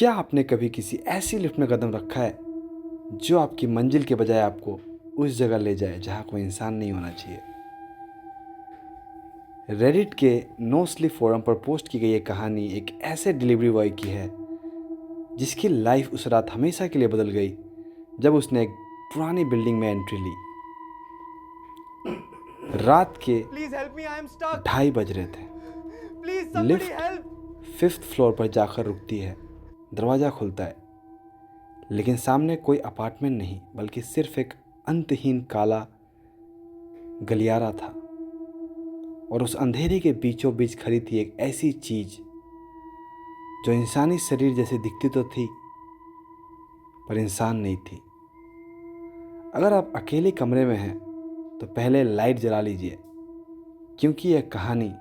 क्या आपने कभी किसी ऐसी लिफ्ट में कदम रखा है जो आपकी मंजिल के बजाय आपको उस जगह ले जाए जहाँ कोई इंसान नहीं होना चाहिए? रेडिट के नो स्लीप फोरम पर पोस्ट की गई ये कहानी एक ऐसे डिलीवरी बॉय की है जिसकी लाइफ उस रात हमेशा के लिए बदल गई जब उसने एक पुरानी बिल्डिंग में एंट्री ली। रात के Please help me, I am stuck. 2:30 बज रहे थे। Please somebody lift help. 5th floor पर जाकर रुकती है। दरवाज़ा खुलता है, लेकिन सामने कोई अपार्टमेंट नहीं बल्कि सिर्फ एक अंतहीन काला गलियारा था। और उस अंधेरे के बीचों बीच खड़ी थी एक ऐसी चीज़ जो इंसानी शरीर जैसी दिखती तो थी पर इंसान नहीं थी। अगर आप अकेले कमरे में हैं तो पहले लाइट जला लीजिए, क्योंकि यह कहानी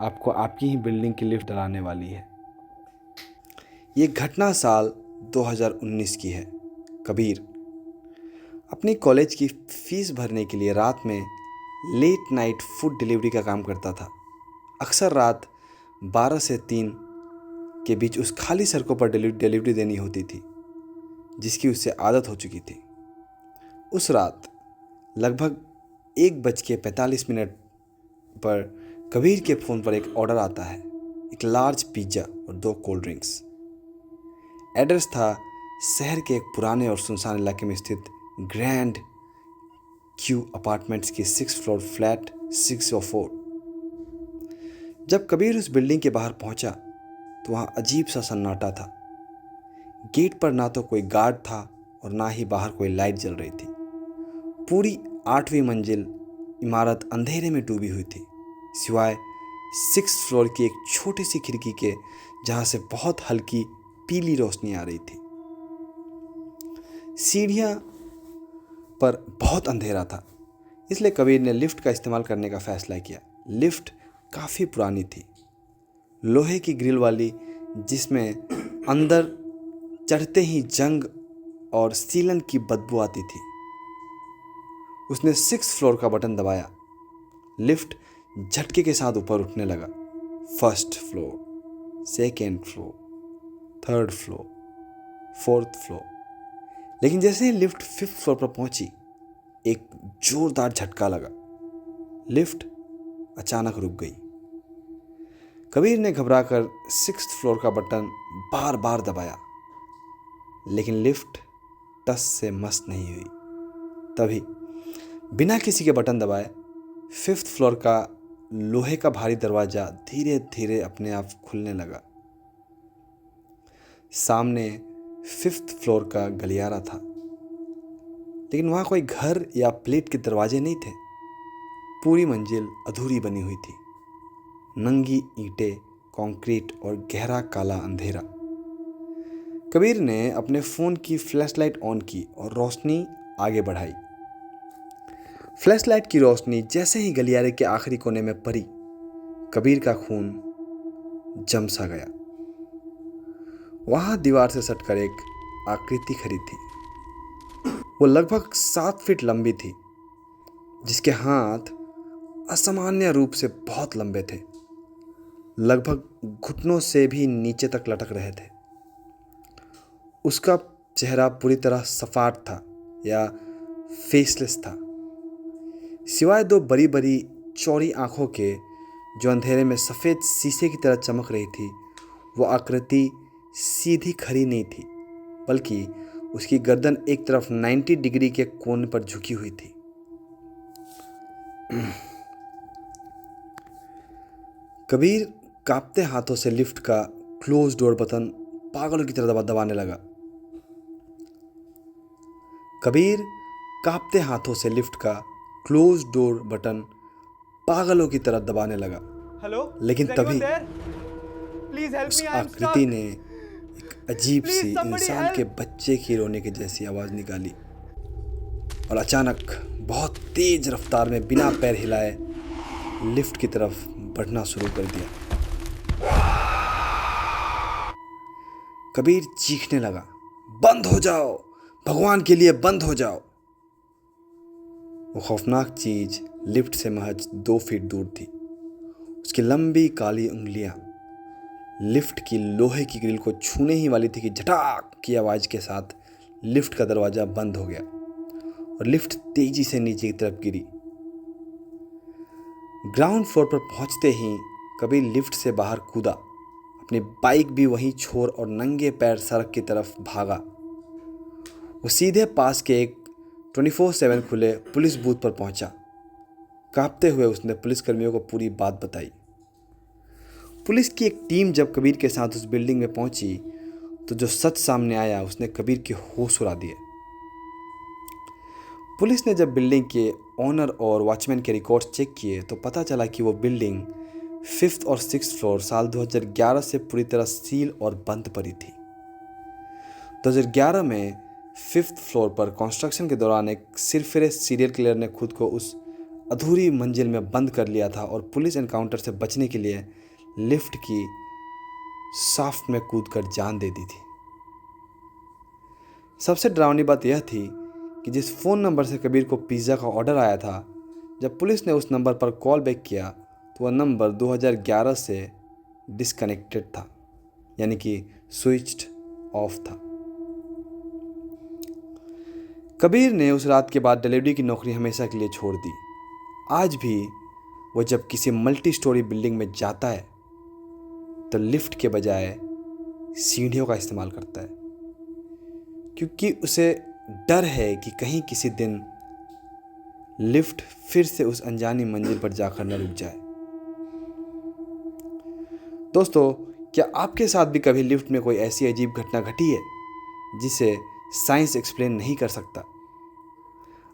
आपको आपकी ही बिल्डिंग की लिफ्ट डलाने वाली है। ये घटना साल 2019 की है। कबीर अपनी कॉलेज की फीस भरने के लिए रात में लेट नाइट फूड डिलीवरी का काम करता था। अक्सर रात 12 से 3 के बीच उस खाली सड़कों पर डिलीवरी देनी होती थी जिसकी उससे आदत हो चुकी थी। उस रात लगभग 1:45 पर कबीर के फ़ोन पर एक ऑर्डर आता है, एक लार्ज पिज़्ज़ा और 2 कोल्ड ड्रिंक्स। एड्रेस था शहर के एक पुराने और सुनसान इलाके में स्थित ग्रैंड क्यू अपार्टमेंट्स की 6th फ्लोर फ्लैट 604। जब कबीर उस बिल्डिंग के बाहर पहुंचा तो वहाँ अजीब सा सन्नाटा था। गेट पर ना तो कोई गार्ड था और ना ही बाहर कोई लाइट जल रही थी। पूरी 8वीं मंजिल इमारत अंधेरे में डूबी हुई थी, सिवाय 6th फ्लोर की एक छोटी सी खिड़की के जहाँ से बहुत हल्की पीली रोशनी आ रही थी। सीढ़ियाँ पर बहुत अंधेरा था, इसलिए कबीर ने लिफ्ट का इस्तेमाल करने का फैसला किया। लिफ्ट काफ़ी पुरानी थी, लोहे की ग्रिल वाली, जिसमें अंदर चढ़ते ही जंग और सीलन की बदबू आती थी। उसने 6th फ्लोर का बटन दबाया। लिफ्ट झटके के साथ ऊपर उठने लगा। 1st floor, 2nd floor, 3rd floor, 4th floor. लेकिन जैसे ही लिफ्ट 5th फ्लोर पर पहुंची, एक जोरदार झटका लगा। लिफ्ट अचानक रुक गई। कबीर ने घबराकर 6th फ्लोर का बटन बार बार दबाया, लेकिन लिफ्ट टस से मस नहीं हुई। तभी बिना किसी के बटन दबाए 5th फ्लोर का लोहे का भारी दरवाज़ा धीरे धीरे अपने आप खुलने लगा। सामने 5th फ्लोर का गलियारा था, लेकिन वहाँ कोई घर या प्लेट के दरवाजे नहीं थे। पूरी मंजिल अधूरी बनी हुई थी, नंगी ईंटें, कंक्रीट और गहरा काला अंधेरा। कबीर ने अपने फ़ोन की फ्लैशलाइट ऑन की और रोशनी आगे बढ़ाई। फ्लैशलाइट की रोशनी जैसे ही गलियारे के आखिरी कोने में पड़ी, कबीर का खून जम सा गया। वहाँ दीवार से सटकर एक आकृति खड़ी थी। वो लगभग 7 फीट लंबी थी, जिसके हाथ असामान्य रूप से बहुत लंबे थे, लगभग घुटनों से भी नीचे तक लटक रहे थे। उसका चेहरा पूरी तरह सपाट था या फेसलेस था, सिवाय 2 बड़ी बड़ी चौड़ी आंखों के जो अंधेरे में सफ़ेद शीशे की तरह चमक रही थी। वो आकृति सीधी खड़ी नहीं थी, बल्कि उसकी गर्दन एक तरफ 90 डिग्री के कोण पर झुकी हुई थी। कबीर कांपते हाथों से लिफ्ट का क्लोज डोर बटन पागलों की तरह दबाने लगा। कबीर कांपते हाथों से लिफ्ट का क्लोज डोर बटन पागलों की तरह दबाने लगा। Hello? लेकिन Is तभी anyone there? Please help उस me, I am आकृति stuck. ने एक अजीब Please सी somebody इंसान help. के बच्चे की रोने की जैसी आवाज़ निकाली और अचानक बहुत तेज रफ्तार में बिना पैर हिलाए लिफ्ट की तरफ बढ़ना शुरू कर दिया। कबीर चीखने लगा, बंद हो जाओ, भगवान के लिए बंद हो जाओ। वो खौफनाक चीज लिफ्ट से महज 2 फीट दूर थी। उसकी लंबी काली उंगलियां लिफ्ट की लोहे की ग्रिल को छूने ही वाली थी कि झटाक की आवाज़ के साथ लिफ्ट का दरवाज़ा बंद हो गया और लिफ्ट तेजी से नीचे की तरफ गिरी। ग्राउंड फ्लोर पर पहुंचते ही कबीर लिफ्ट से बाहर कूदा, अपनी बाइक भी वहीं छोड़ और नंगे पैर सड़क की तरफ भागा। वो सीधे पास के एक 24/7 खुले पुलिस बूथ पर पहुंचा। कांपते हुए उसने पुलिसकर्मियों को पूरी बात बताई। पुलिस की एक टीम जब कबीर के साथ उस बिल्डिंग में पहुंची तो जो सच सामने आया उसने कबीर के होश उड़ा दिए। पुलिस ने जब बिल्डिंग के ओनर और वॉचमैन के रिकॉर्ड्स चेक किए तो पता चला कि वो बिल्डिंग 5th और 6th फ्लोर साल 2011 से पूरी तरह सील और बंद पड़ी थी। 2011 में 5th फ्लोर पर कंस्ट्रक्शन के दौरान एक सिरफिरे सीरियल किलर ने खुद को उस अधूरी मंजिल में बंद कर लिया था और पुलिस एनकाउंटर से बचने के लिए लिफ्ट की शाफ्ट में कूदकर जान दे दी थी। सबसे डरावनी बात यह थी कि जिस फ़ोन नंबर से कबीर को पिज़्ज़ा का ऑर्डर आया था, जब पुलिस ने उस नंबर पर कॉल बैक किया तो वह नंबर 2011 से डिस्कनेक्टेड था, यानी कि स्विच्ड ऑफ था। कबीर ने उस रात के बाद डिलीवरी की नौकरी हमेशा के लिए छोड़ दी। आज भी वह जब किसी मल्टी स्टोरी बिल्डिंग में जाता है तो लिफ्ट के बजाय सीढ़ियों का इस्तेमाल करता है, क्योंकि उसे डर है कि कहीं किसी दिन लिफ्ट फिर से उस अनजानी मंजिल पर जाकर न रुक जाए। दोस्तों, क्या आपके साथ भी कभी लिफ्ट में कोई ऐसी अजीब घटना घटी है जिसे साइंस एक्सप्लेन नहीं कर सकता?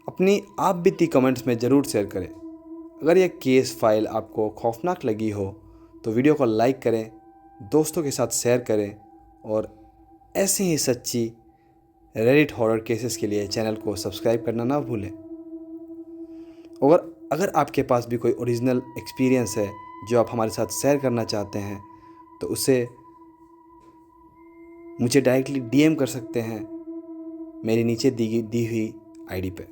अपनी आप बीती कमेंट्स में ज़रूर शेयर करें। अगर यह केस फाइल आपको खौफनाक लगी हो तो वीडियो को लाइक करें, दोस्तों के साथ शेयर करें और ऐसे ही सच्ची रेडिट हॉरर केसेस के लिए चैनल को सब्सक्राइब करना ना भूलें। और अगर आपके पास भी कोई ओरिजिनल एक्सपीरियंस है जो आप हमारे साथ शेयर करना चाहते हैं तो उसे मुझे डायरेक्टली DM कर सकते हैं मेरी नीचे दी हुई ID पे।